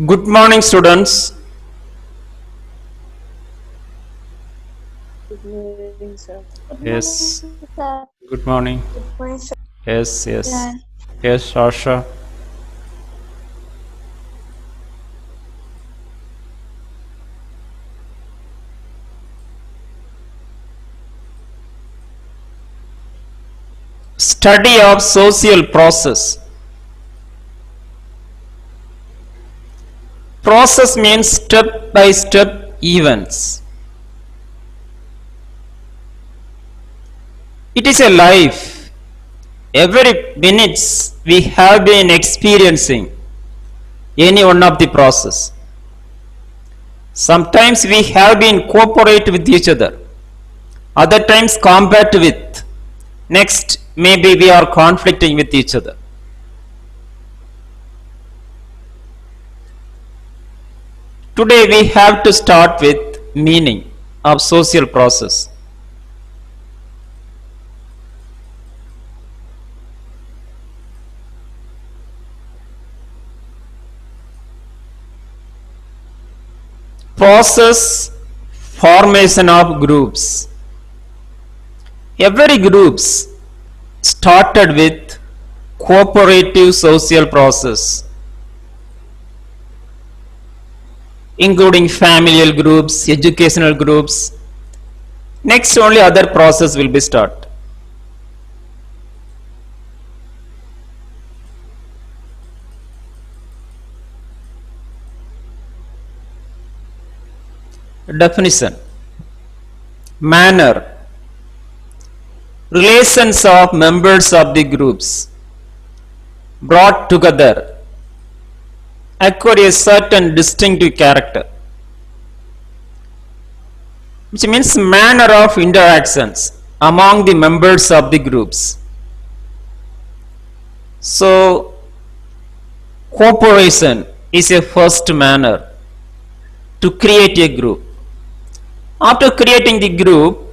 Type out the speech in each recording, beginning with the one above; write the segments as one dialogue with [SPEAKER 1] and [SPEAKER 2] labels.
[SPEAKER 1] Good morning, students.
[SPEAKER 2] Good morning, sir.
[SPEAKER 3] Good
[SPEAKER 1] Yes,
[SPEAKER 3] morning, sir.
[SPEAKER 1] good morning.
[SPEAKER 2] Good morning, sir.
[SPEAKER 1] Yes, yes,
[SPEAKER 3] Sir.
[SPEAKER 1] yes, Asha. Study of social process. Process means step by step events. It is a life. Every minutes we have been experiencing any one of the process. Sometimes we have been cooperate with each other. Other times combat with. Next, maybe we are conflicting with each other. Today we have to start with meaning of social process. Process formation of groups. Every groups started with cooperative social process, including familial groups, educational groups. Next only other process will be start. Definition. Manner. Relations of members of the groups brought together acquire a certain distinctive character, which means manner of interactions among the members of the groups. So, cooperation is a first manner to create a group. After creating the group,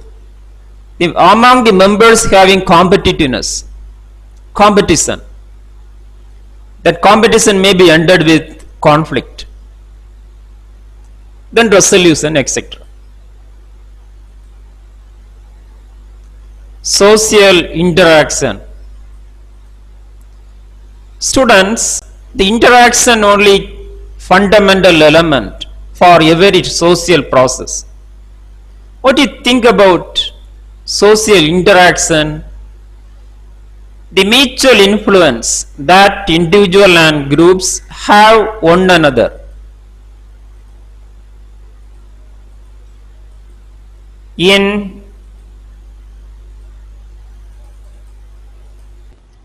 [SPEAKER 1] among the members having competition, that competition may be ended with conflict, then resolution, etc. Social interaction. Students, the interaction only fundamental element for every social process. What do you think about social interaction? The mutual influence that individual and groups have one another in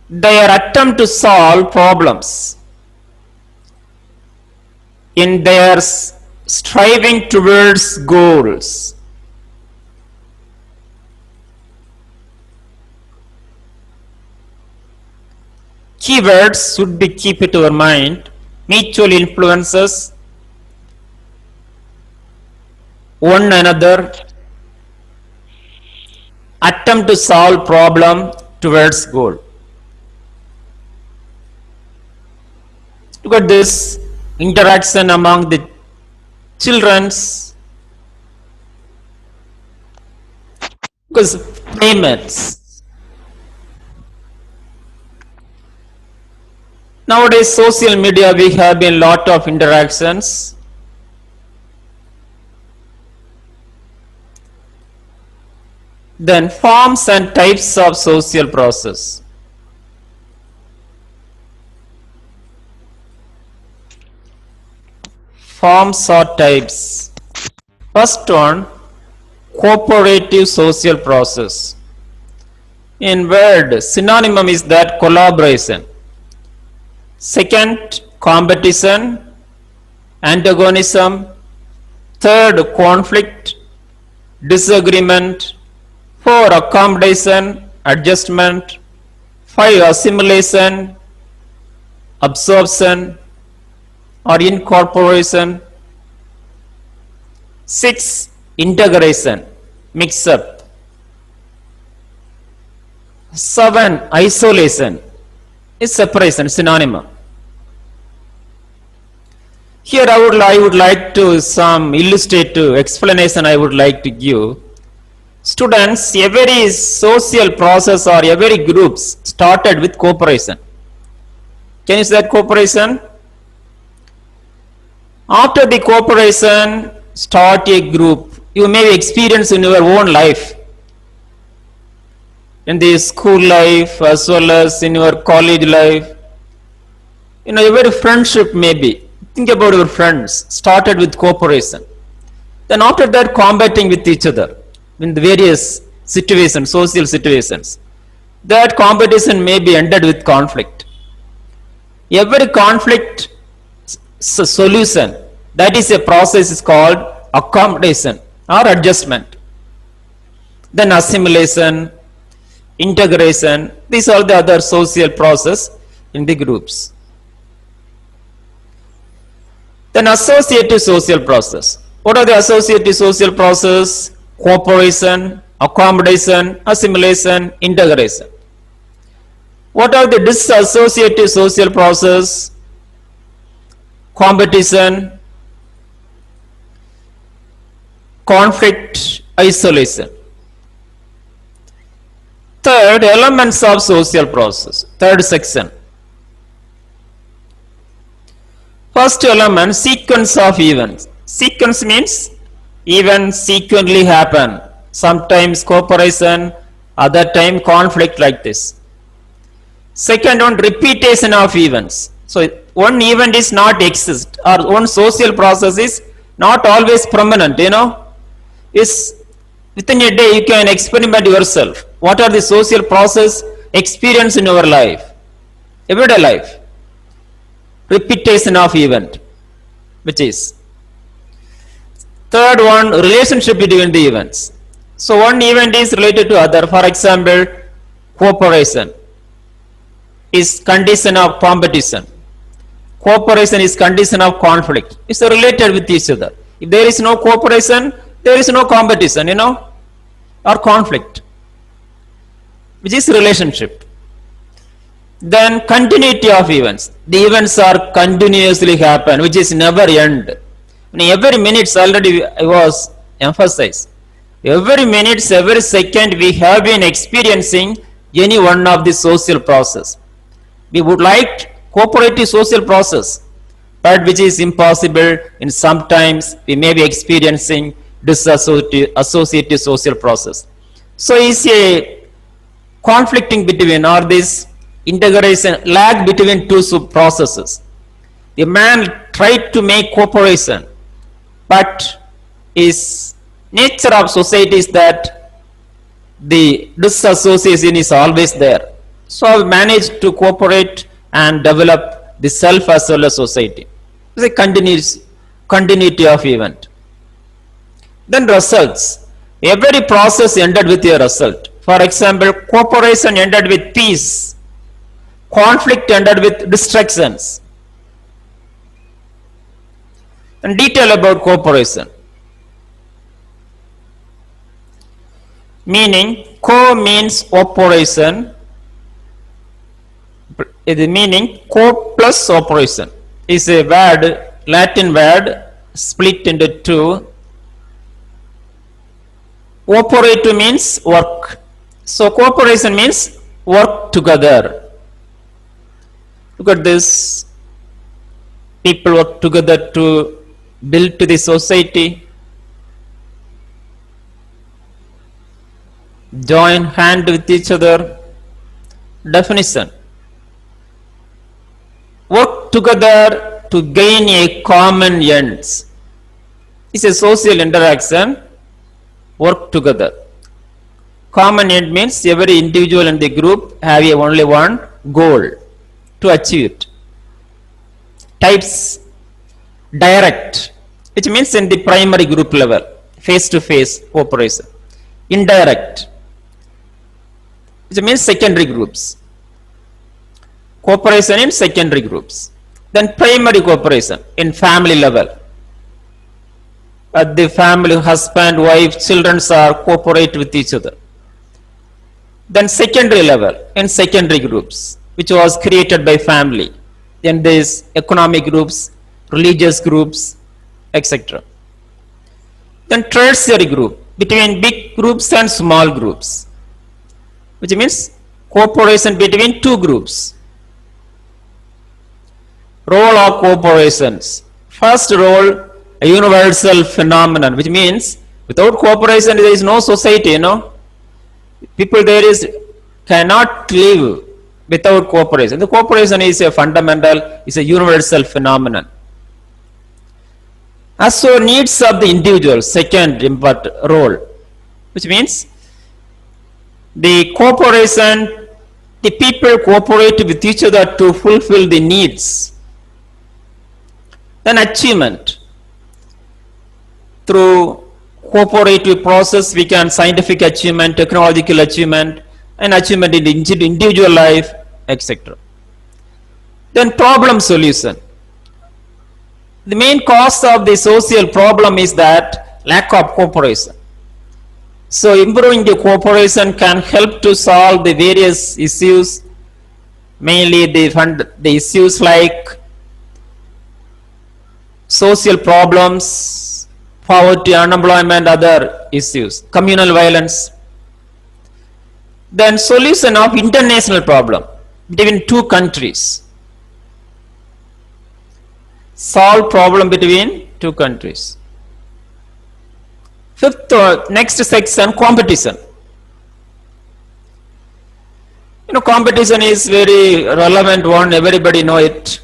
[SPEAKER 1] their attempt to solve problems, in their striving towards goals. Keywords should be keep it to your mind. Mutual influences, one another, attempt to solve problem towards goal. Look at this interaction among the children's, because playmates. Nowadays social media we have been lot of interactions. Then forms and types of social process. Forms or types. First one, cooperative social process. In word, synonym is that collaboration. Second, competition, antagonism. Third, conflict, disagreement. 4, accommodation, adjustment. 5, assimilation, absorption or incorporation. 6, integration, mix up. 7, isolation is separation, synonym. Here I would like to some illustrative explanation I would like to give. Students, every social process or every groups started with cooperation. Can you say that cooperation? After the cooperation, start a group. You may experience in your own life, in the school life as well as in your college life. Every friendship maybe. Think about your friends. Started with cooperation. Then after that, combating with each other in the various situations, social situations. That competition may be ended with conflict. Every conflict solution, that is a process is called accommodation or adjustment. Then assimilation, integration, these are the other social process in the groups. Then associative social process. What are the associative social process? Cooperation, accommodation, assimilation, integration. What are the dissociative social process? Competition, conflict, isolation. Third, elements of social process. Third section. First element, sequence of events. Sequence means events sequentially happen. Sometimes cooperation, other time conflict like this. Second one, repetition of events. So one event is not exist or one social process is not always permanent, Is within a day you can experiment yourself. What are the social process experience in your life? Everyday life. Repetition of event, which is. Third one, relationship between the events. So one event is related to other. For example, cooperation is condition of competition. Cooperation is condition of conflict. It's related with each other. If there is no cooperation, there is no competition, or conflict, which is relationship. Then continuity of events. The events are continuously happen, which is never end. Every minute already I was emphasized. Every minute, every second we have been experiencing any one of the social process. We would like cooperative social process, but which is impossible. In sometimes we may be experiencing associative social process. So is a conflicting between or this integration lag between two processes. The man tried to make cooperation, but his nature of society is that the disassociation is always there. So I managed to cooperate and develop the self as well as society. It's a continuity of event. Then results. Every process ended with a result. For example, cooperation ended with peace. Conflict ended with distractions. And detail about cooperation. Meaning, co means operation. The meaning co plus operation is a word, Latin word, split into two. Operative means work. So cooperation means work together. Look at this. People work together to build to the society. Join hand with each other. Definition. Work together to gain a common ends. It's a social interaction. Work together. Common end means every individual in the group have only one goal to achieve it. Types. Direct, which means in the primary group level, face-to-face cooperation. Indirect, which means secondary groups. Cooperation in secondary groups. Then primary cooperation in family level. At the family, husband, wife, children are cooperate with each other. Then secondary level in secondary groups, which was created by family. Then these economic groups, religious groups, etc. Then tertiary group, between big groups and small groups, which means cooperation between two groups. Role of corporations. First role, a universal phenomenon, which means without cooperation there is no society, People there cannot live without cooperation. The cooperation is a fundamental, is a universal phenomenon. Also needs of the individual, second important role, which means the cooperation, the people cooperate with each other to fulfill the needs. Then achievement. Through cooperative process, we can scientific achievement, technological achievement, and achievement in the individual life, etc. Then problem solution. The main cause of the social problem is that lack of cooperation. So improving the cooperation can help to solve the various issues, mainly the issues like social problems, poverty, unemployment, other issues, communal violence. Then solution of international problem between two countries. Solve problem between two countries. Fifth, next section, competition. Competition is very relevant one, everybody know it.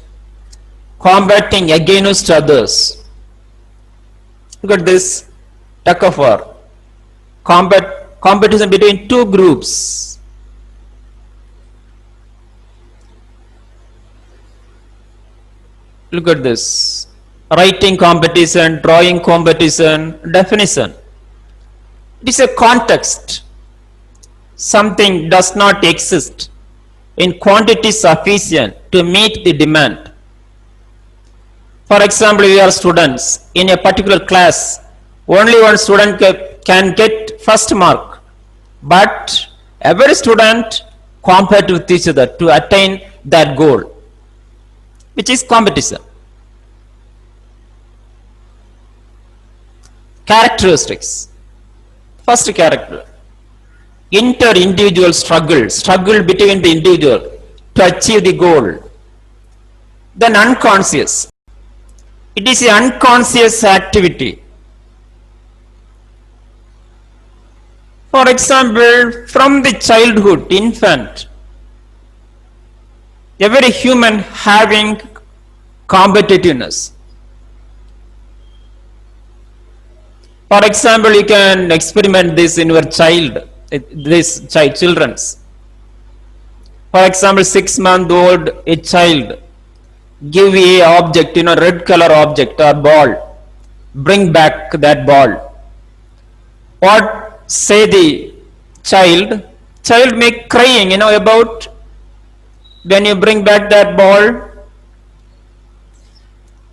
[SPEAKER 1] Combating against others. Look at this, tug of war. Competition between two groups. Look at this. Writing competition, drawing competition, definition. It is a context. Something does not exist in quantity sufficient to meet the demand. For example, we are students in a particular class. Only one student can get first mark, but every student compete with each other to attain that goal, which is competition. Characteristics. First character, inter-individual struggle between the individual to achieve the goal. Then unconscious. It is an unconscious activity. For example, from the childhood, infant, every human having competitiveness. For example, you can experiment this in your children's. For example, 6-month-old a child, give a object, red color object or ball, bring back that ball. What say the child may crying, about when you bring back that ball.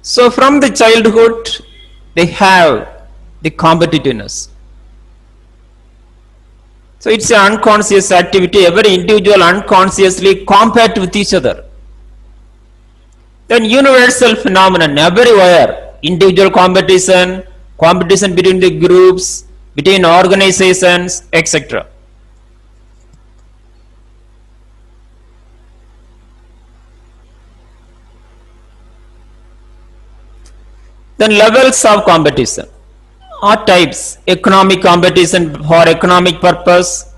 [SPEAKER 1] So from the childhood, they have the competitiveness. So it's an unconscious activity. Every individual unconsciously compete with each other. Then universal phenomenon, everywhere, individual competition, competition between the groups, between organizations, etc. Then levels of competition. Or types, economic competition for economic purpose,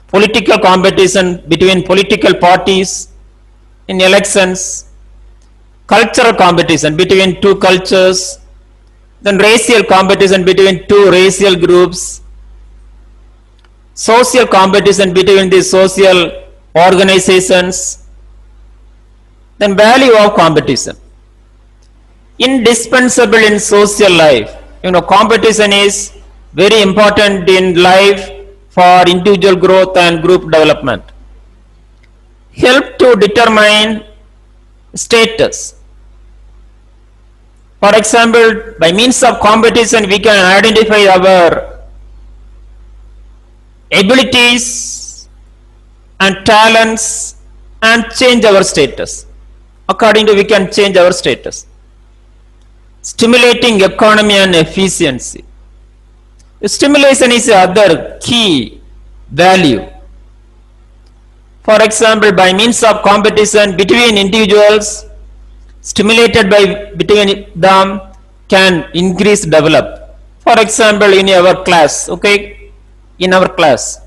[SPEAKER 1] political competition between political parties in elections, cultural competition between two cultures, then racial competition between two racial groups, social competition between the social organizations, then value of competition. Indispensable in social life. Competition is very important in life for individual growth and group development. Help to determine status. For example, by means of competition, we can identify our abilities and talents and change our status. Accordingly, we can change our status. stimulating economy and efficiency. Stimulation is the other key value. For example, by means of competition between individuals, stimulated by between them can increase develop. For example, in our class, okay, in our class,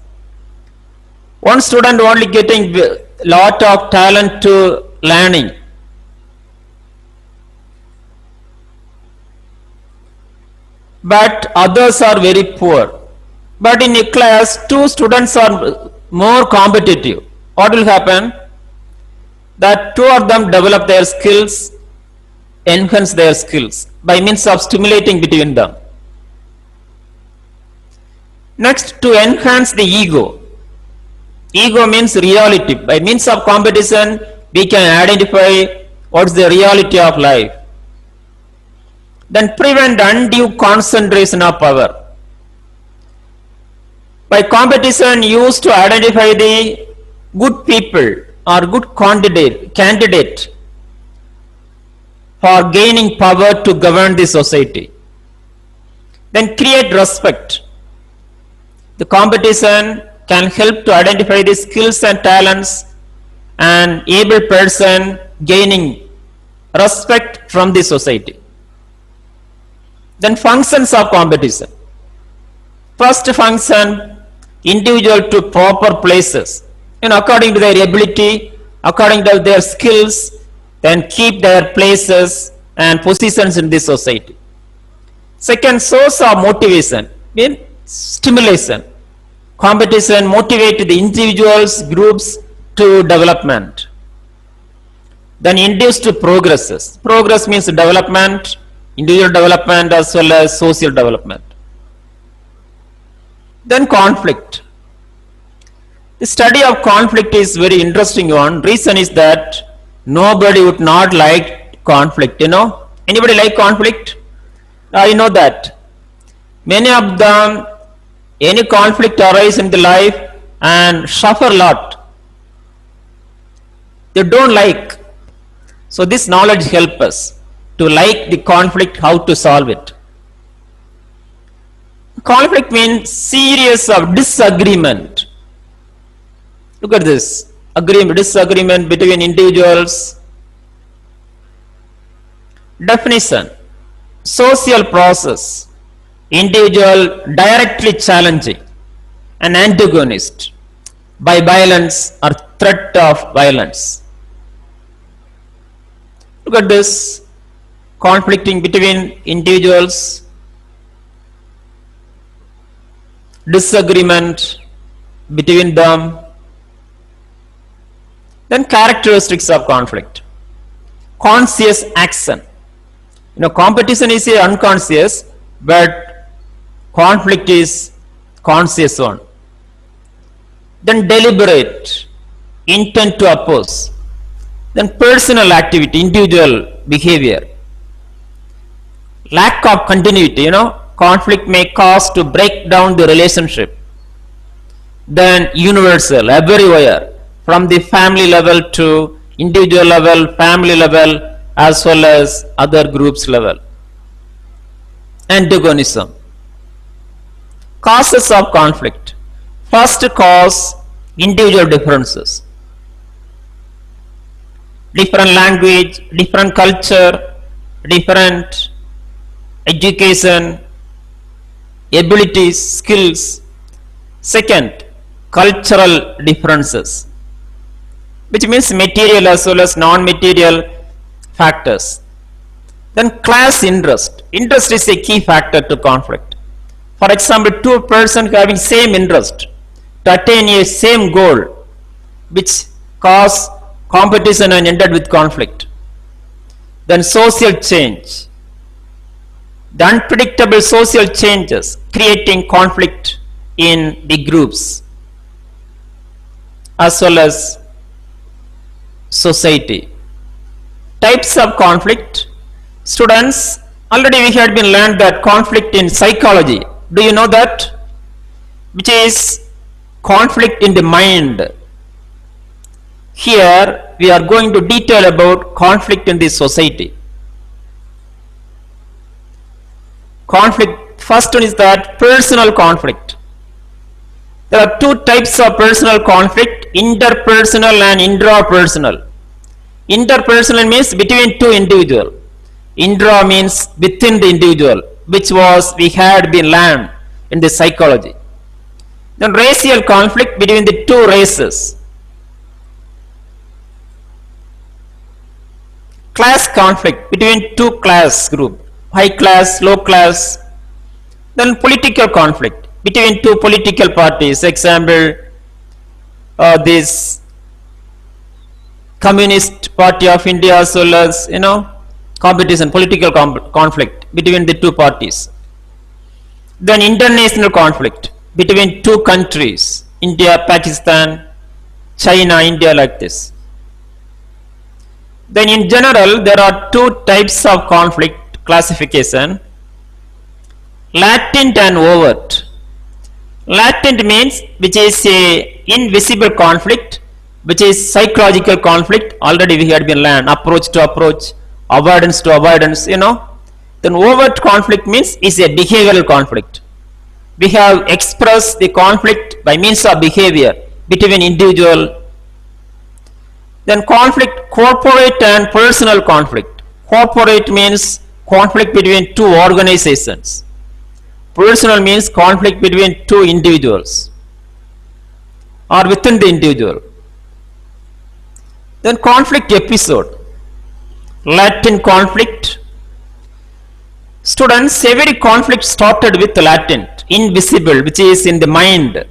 [SPEAKER 1] one student only getting lot of talent to learning, but others are very poor. But in a class, two students are more competitive. What will happen? That two of them develop their skills, enhance their skills by means of stimulating between them. Next, to enhance the ego. Ego means reality. By means of competition, we can identify what's the reality of life. Then prevent undue concentration of power. By competition used to identify the good people or good candidate for gaining power to govern the society. Then create respect. The competition can help to identify the skills and talents and able person gaining respect from the society. Then functions of competition. First function, individual to proper places, according to their ability, according to their skills, then keep their places and positions in the society. Second, source of motivation, means stimulation. Competition motivate the individuals, groups to development. Then induce to progresses. Progress means development, individual development as well as social development. Then conflict. The study of conflict is very interesting one. Reason is that nobody would not like conflict, Anybody like conflict? You know that. Many of them, any conflict arise in the life and suffer a lot. They don't like. So this knowledge helps us to like the conflict, how to solve it. Conflict means series of disagreement. Look at this. Disagreement between individuals. Definition. Social process. Individual directly challenging an antagonist by violence or threat of violence. Look at this. Conflicting between individuals. Disagreement between them. Then characteristics of conflict. Conscious action. Competition is unconscious, but conflict is conscious one. Then deliberate, intent to oppose. Then personal activity, individual behavior. Lack of continuity, conflict may cause to break down the relationship. Then universal, everywhere, from the family level to individual level, family level, as well as other groups level. Antagonism. Causes of conflict. First cause, individual differences. Different language, different culture, different education, abilities, skills. Second, cultural differences, which means material as well as non-material factors. Then class interest. Interest is a key factor to conflict. For example, two persons having same interest to attain a same goal, which cause competition and ended with conflict. Then social change. The unpredictable social changes creating conflict in the groups as well as society. Types of conflict. Students, already we had been learned that conflict in psychology. Do you know that? Which is conflict in the mind. Here we are going to detail about conflict in the society. conflict. First one is that personal conflict. There are two types of personal conflict, interpersonal and intrapersonal. Interpersonal means between two individuals. Intra means within the individual, which was we had been learned in the psychology. Then racial conflict between the two races. Class conflict between two class group, high class, low class. Then political conflict between two political parties. Example, this Communist Party of India as well as competition, political conflict between the two parties. Then international conflict between two countries, India, Pakistan, China, India, like this. Then in general, there are two types of conflict classification, latent and overt. Latent means which is a invisible conflict, which is psychological conflict, already we had been learned, approach to approach, avoidance to avoidance, Then overt conflict means is a behavioral conflict. We have expressed the conflict by means of behavior between individual. Then conflict, corporate and personal conflict. Corporate means conflict between two organizations. Personal means conflict between two individuals or within the individual. Then conflict episode, latent conflict. Students, every conflict started with latent, invisible, which is in the mind.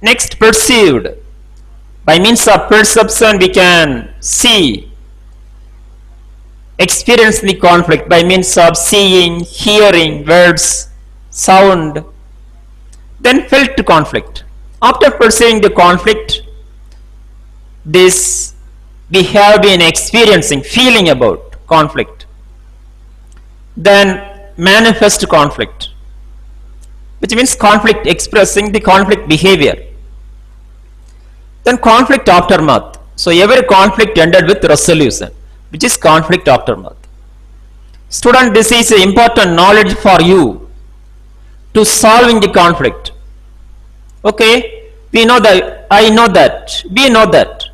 [SPEAKER 1] Next, perceived. By means of perception, we can see, experience the conflict by means of seeing, hearing, words, sound. Then felt conflict. After perceiving the conflict, this we have been experiencing, feeling about conflict. Then manifest conflict, which means conflict expressing the conflict behavior. Then conflict aftermath. So every conflict ended with resolution, which is conflict aftermath. Student, this is important knowledge for you to solving the conflict. Okay, we know that, I know that, we know that.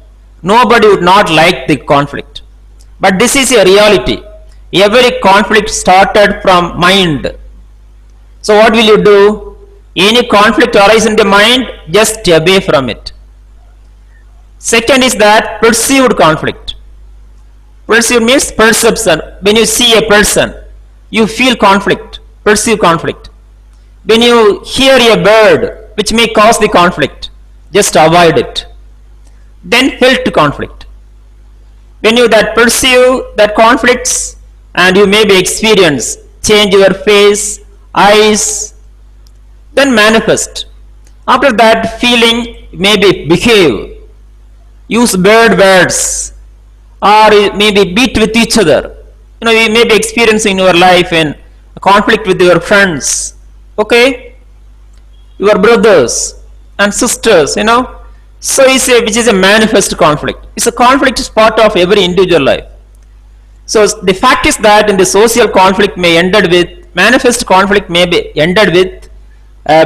[SPEAKER 1] Nobody would not like the conflict. But this is a reality. Every conflict started from mind. So what will you do? Any conflict arises in the mind, just away from it. Second is that perceived conflict. Perceived means perception. When you see a person, you feel conflict, perceive conflict. When you hear a bird, which may cause the conflict, just avoid it. Then felt conflict. When you that perceive that conflicts, and you maybe experience, change your face, eyes, then manifest. After that feeling, maybe behave, use bad words, or maybe beat with each other. You may be experiencing in your life in conflict with your friends, okay, your brothers and sisters, So which is a manifest conflict. It's a conflict is part of every individual life. So the fact is that in the social conflict may ended with, manifest conflict may be ended with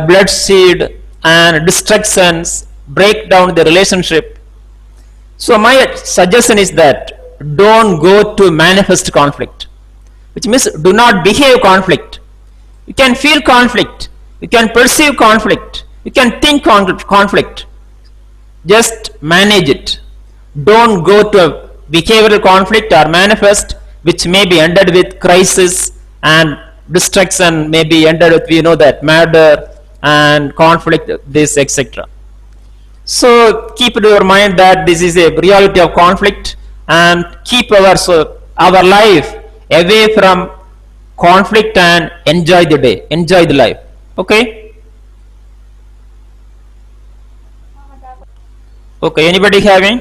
[SPEAKER 1] bloodshed and destructions, break down the relationship. So my suggestion is that don't go to manifest conflict, which means do not behave conflict. You can feel conflict, you can perceive conflict, you can think conflict. Just manage it. Don't go to a behavioral conflict or manifest, which may be ended with crisis and destruction, may be ended with, that murder and conflict, this, etc. So keep in your mind that this is a reality of conflict, and keep our life away from conflict and enjoy the day, enjoy the life. Okay. Okay, anybody having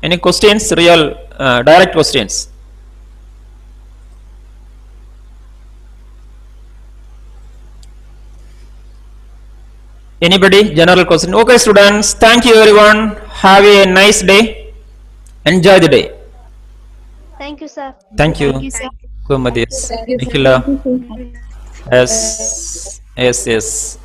[SPEAKER 1] any questions, real direct questions? Anybody, general question? Okay, students, thank you everyone. Have a nice day. Enjoy the day.
[SPEAKER 2] Thank you, sir.
[SPEAKER 1] Thank you.
[SPEAKER 3] Thank you, sir.
[SPEAKER 1] Kumadis,
[SPEAKER 3] Thank you, sir.
[SPEAKER 1] Nikhila. Yes, yes, yes.